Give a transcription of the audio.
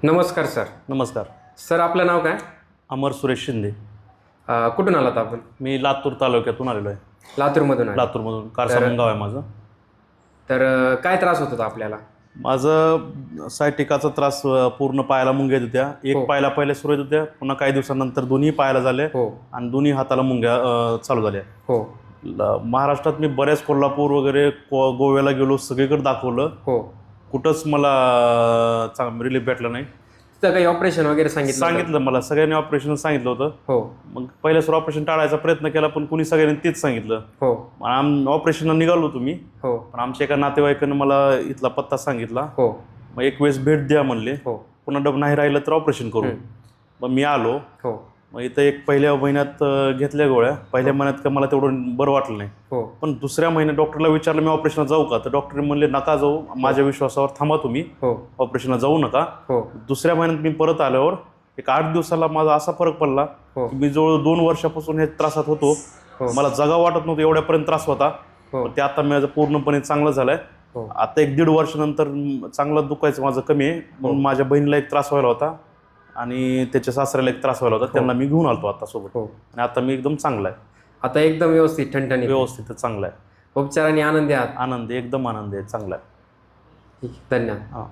नमस्कार सर. नमस्कार. सर आपलं नाव काय? अमर सुरेश शिंदे. कुठून आलात आपण? मी लातूर तालुक्यातून आलेलो आहे. लातूरमधून आले. लातूरमधून कारसामन गाव आहे माझं. तर काय त्रास होत होता आपल्याला? माझं सायटिकाचा त्रास पूर्ण पायाला मुंग्या येत होत्या. एक हो. पायाला पहिले सुरू येत होत्या, पुन्हा काही दिवसानंतर दोन्ही पायाला झाले हो आणि दोन्ही हाताला मुंग्या चालू झाल्या. हो महाराष्ट्रात मी बऱ्याच कोल्हापूर वगैरे गोव्याला गेलो, सगळीकडे दाखवलं. हो. कुठंच मला चांगलं रिलीफ भेटलं नाही. तिथं काही ऑपरेशन वगैरे सांगितलं होतं? सांगितलं मला, सगळ्यांनी ऑपरेशन सांगितलं होतं. हो मग पहिल्या सुरू ऑपरेशन टाळायचा प्रयत्न केला, पण कुणी सगळ्यांनी तेच सांगितलं. हो ऑपरेशनला निघालो तुम्ही, हो पण आमच्या एका नातेवाईकानं मला इथला पत्ता सांगितला. हो मग एक वेळेस भेट द्या म्हणले, हो पुन्हा डब नाही राहिलं तर ऑपरेशन करू. मग मी आलो. हो मग इथं एक पहिल्या महिन्यात घेतल्या गोळ्या. पहिल्या महिन्यात का मला तेवढं बरं वाटलं नाही, हो पण दुसऱ्या महिन्यात डॉक्टरला विचारलं मी ऑपरेशनला जाऊ का, तर डॉक्टर म्हणले नका जाऊ, माझ्या विश्वासावर थांबा तुम्ही, हो ऑपरेशनला जाऊ नका. हो दुसऱ्या महिन्यात मी परत आल्यावर एक 8 दिवसाला माझा असा फरक पडला हो की मी जवळ 2 वर्षापासून हे त्रासात होतो. हो. मला जगा वाटत नव्हतं, एवढ्यापर्यंत त्रास होता. हो. पण ते आता माझं पूर्णपणे चांगलं झालंय. हो. आता 1-1.5 वर्षानंतर चांगलं दुखायचं माझं कमी आहे. म्हणून माझ्या बहिणीला एक त्रास व्हायला होता आणि त्याच्या सासऱ्याला एक त्रास व्हायला होता, त्यांना मी घेऊन आलतो आता सोबत. हो. आणि आता मी एकदम चांगला आहे, आता एकदम व्यवस्थित ठणठणीत व्यवस्थित चांगला आहे. उपचाराने आनंदी आहात? आनंद, एकदम आनंद आहे, चांगला आहे. ठीक आहे, धन्यवाद. हां.